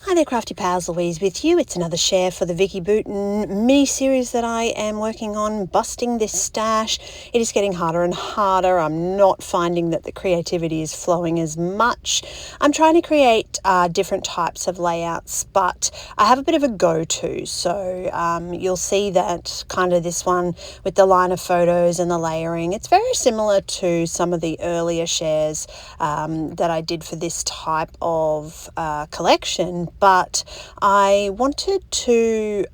Hi there, Crafty Pals, Louise with you. It's another share for the Vicky Booten mini-series that I am working on, busting this stash. It is getting harder and harder. I'm not finding that the creativity is flowing as much. I'm trying to create different types of layouts, but I have a bit of a go-to. So you'll see that kind of this one with the line of photos and the layering. It's very similar to some of the earlier shares that I did for this type of collection. But I wanted to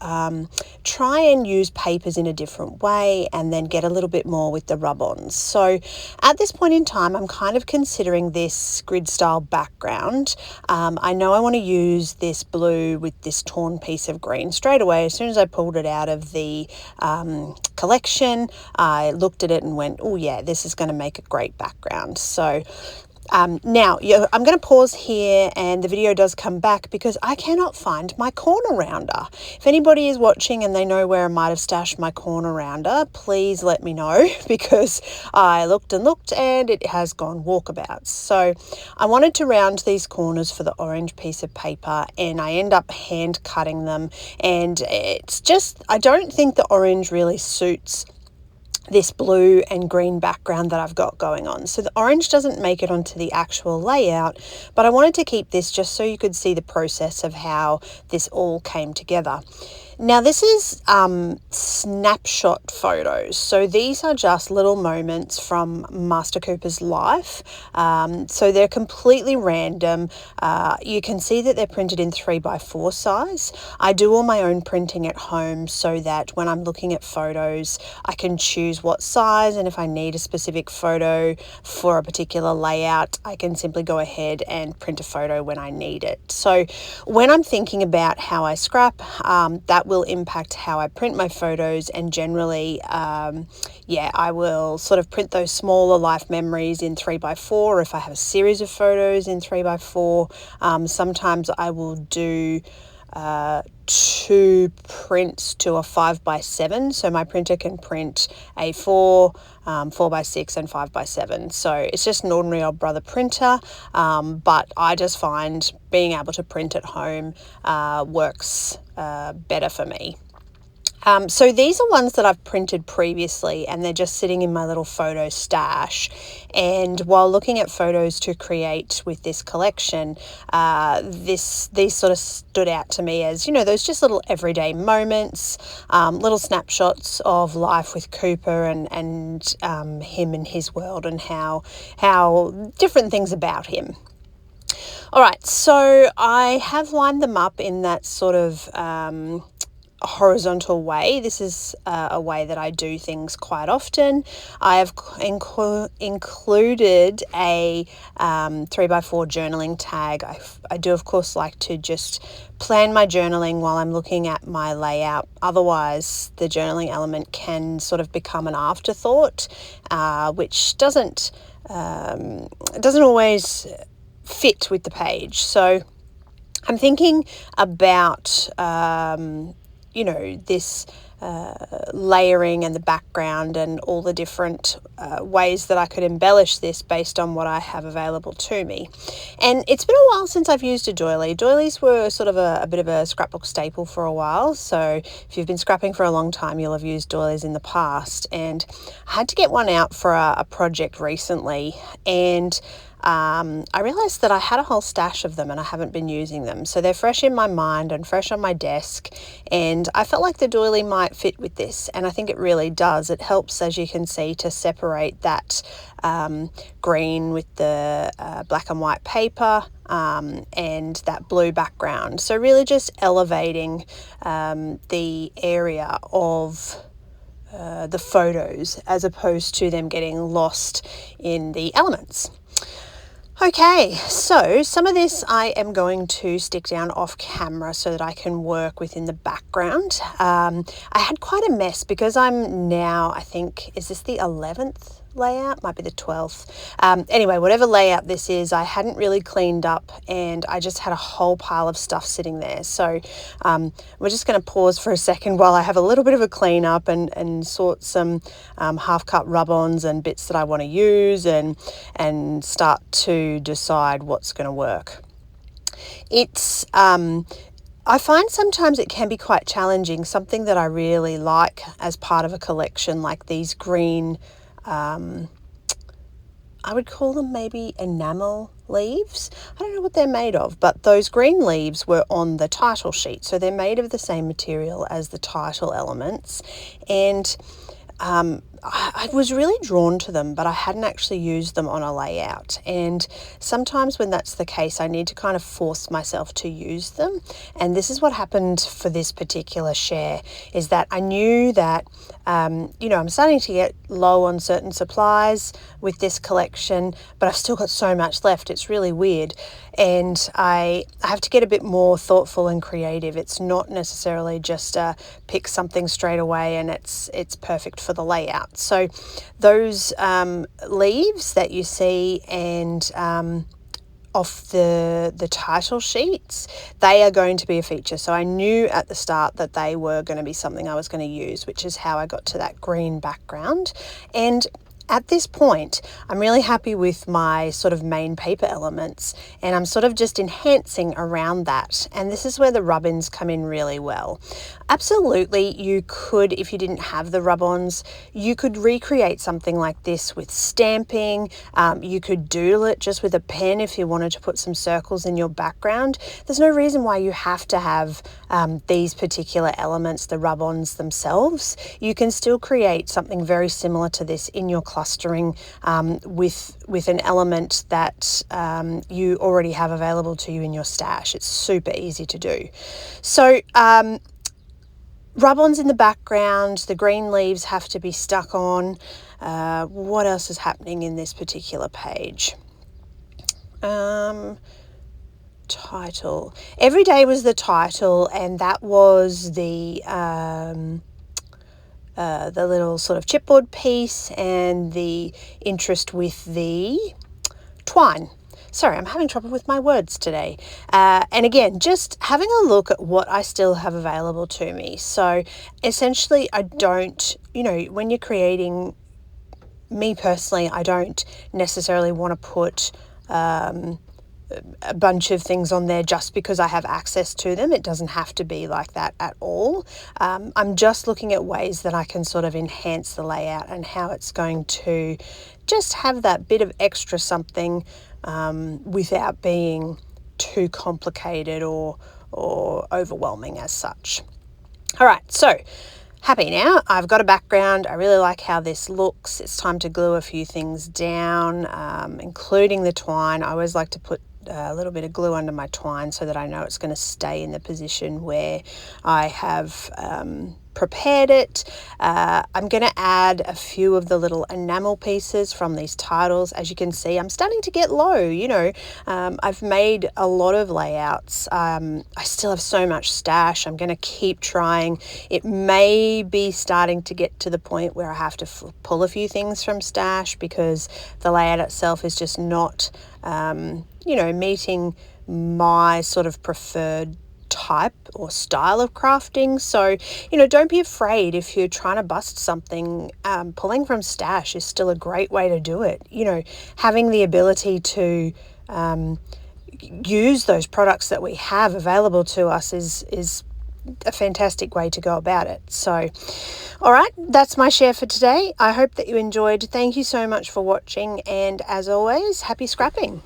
try and use papers in a different way and then get a little bit more with the rub-ons. So at this point in time, I'm kind of considering this grid style background. I know I want to use this blue with this torn piece of green straight away. As soon as I pulled it out of the collection, I looked at it and went, oh yeah, this is going to make a great background. So now, I'm going to pause here and the video does come back because I cannot find my corner rounder. If anybody is watching and they know where I might have stashed my corner rounder, please let me know because I looked and looked and it has gone walkabouts. So I wanted to round these corners for the orange piece of paper and I end up hand cutting them, and it's just, I don't think the orange really suits this blue and green background that I've got going on. So the orange doesn't make it onto the actual layout, but I wanted to keep this just so you could see the process of how this all came together. Now this is snapshot photos. So these are just little moments from Master Cooper's life. So they're completely random. You can see that they're printed in 3x4 size. I do all my own printing at home so that when I'm looking at photos, I can choose what size, and if I need a specific photo for a particular layout, I can simply go ahead and print a photo when I need it. So when I'm thinking about how I scrap, that will impact how I print my photos, and generally I will sort of print those smaller life memories in 3x4 if I have a series of photos in 3x4. Sometimes I will do 2 prints to a 5x7, so my printer can print A4, 4x6 and 5x7. So it's just an ordinary old brother printer, but I just find being able to print at home works better for me. So these are ones that I've printed previously and they're just sitting in my little photo stash. And while looking at photos to create with this collection, these sort of stood out to me as, you know, those just little everyday moments, little snapshots of life with Cooper and him and his world and how different things about him. All right, so I have lined them up in that sort of horizontal way. This is a way that I do things quite often. I have included a 3x4 journaling tag. I do of course like to just plan my journaling while I'm looking at my layout. Otherwise the journaling element can sort of become an afterthought, which doesn't always fit with the page. So I'm thinking about this layering and the background and all the different ways that I could embellish this based on what I have available to me. And it's been a while since I've used a doily. Doilies were sort of a bit of a scrapbook staple for a while. So if you've been scrapping for a long time, you'll have used doilies in the past. And I had to get one out for a project recently, and I realized that I had a whole stash of them and I haven't been using them. So they're fresh in my mind and fresh on my desk, and I felt like the doily might fit with this, and I think it really does. It helps, as you can see, to separate that green with the black and white paper and that blue background. So really just elevating the area of the photos as opposed to them getting lost in the elements. Okay, so some of this I am going to stick down off camera so that I can work within the background. I had quite a mess because I'm now, I think, is this the 11th layout? Might be the 12th. Anyway, whatever layout this is, I hadn't really cleaned up and I just had a whole pile of stuff sitting there. So we're just going to pause for a second while I have a little bit of a clean up and sort some half-cut rub-ons and bits that I want to use and start to decide what's going to work. It's I find sometimes it can be quite challenging. Something that I really like as part of a collection, like these green, I would call them maybe enamel leaves. I don't know what they're made of, but those green leaves were on the title sheet. So they're made of the same material as the title elements. And I was really drawn to them, but I hadn't actually used them on a layout. And sometimes when that's the case, I need to kind of force myself to use them. And this is what happened for this particular share, is that I knew that, I'm starting to get low on certain supplies with this collection, but I've still got so much left. It's really weird. And I have to get a bit more thoughtful and creative. It's not necessarily just pick something straight away and it's perfect for the layout. So those leaves that you see and off the title sheets, they are going to be a feature. So I knew at the start that they were going to be something I was going to use, which is how I got to that green background. And at this point, I'm really happy with my sort of main paper elements, and I'm sort of just enhancing around that. And this is where the rub-ins come in really well. Absolutely, you could, if you didn't have the rub-ons, you could recreate something like this with stamping. You could doodle it just with a pen if you wanted to put some circles in your background. There's no reason why you have to have these particular elements, the rub-ons themselves. You can still create something very similar to this in your clustering with an element that you already have available to you in your stash. It's super easy to do. So rub-ons in the background, the green leaves have to be stuck on. What else is happening in this particular page? Title. Every day was the title, and that was the little sort of chipboard piece and the interest with the twine. Sorry, I'm having trouble with my words today. And again, just having a look at what I still have available to me. So essentially, I don't, when you're creating, me personally, I don't necessarily want to put a bunch of things on there just because I have access to them. It doesn't have to be like that at all. I'm just looking at ways that I can sort of enhance the layout and how it's going to just have that bit of extra something without being too complicated or overwhelming as such. All right, so happy now. I've got a background. I really like how this looks. It's time to glue a few things down, including the twine. I always like to put a little bit of glue under my twine so that I know it's going to stay in the position where I have prepared it. I'm going to add a few of the little enamel pieces from these titles. As you can see, I'm starting to get low. I've made a lot of layouts. I still have so much stash. I'm going to keep trying. It may be starting to get to the point where I have to pull a few things from stash because the layout itself is just not meeting my sort of preferred type or style of crafting. So, don't be afraid if you're trying to bust something. Pulling from stash is still a great way to do it. Having the ability to use those products that we have available to us is a fantastic way to go about it. So, all right, that's my share for today. I hope that you enjoyed. Thank you so much for watching, and as always, happy scrapping.